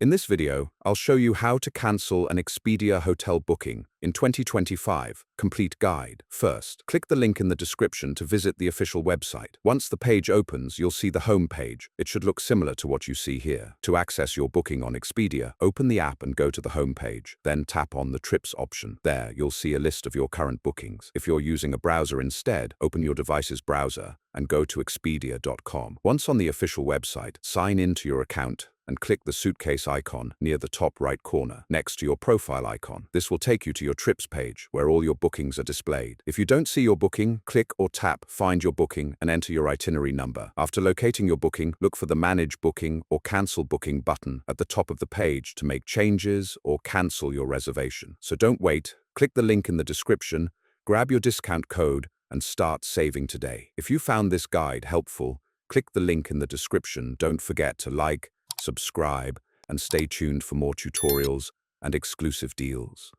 In this video, I'll show you how to cancel an Expedia hotel booking in 2025. Complete guide. First, click the link in the description to visit the official website. Once the page opens, you'll see the home page. It should look similar to what you see here. To access your booking on Expedia, open the app and go to the home page. Then tap on the trips option. There, you'll see a list of your current bookings. If you're using a browser instead, open your device's browser and go to expedia.com. Once on the official website, sign in to your account and click the suitcase icon near the top right corner, next to your profile icon. This will take you to your trips page, where all your bookings are displayed. If you don't see your booking, click or tap Find Your Booking and enter your itinerary number. After locating your booking, look for the Manage Booking or Cancel Booking button at the top of the page to make changes or cancel your reservation. So don't wait, click the link in the description, grab your discount code, and start saving today. If you found this guide helpful, click the link in the description. Don't forget to like, subscribe, and stay tuned for more tutorials and exclusive deals.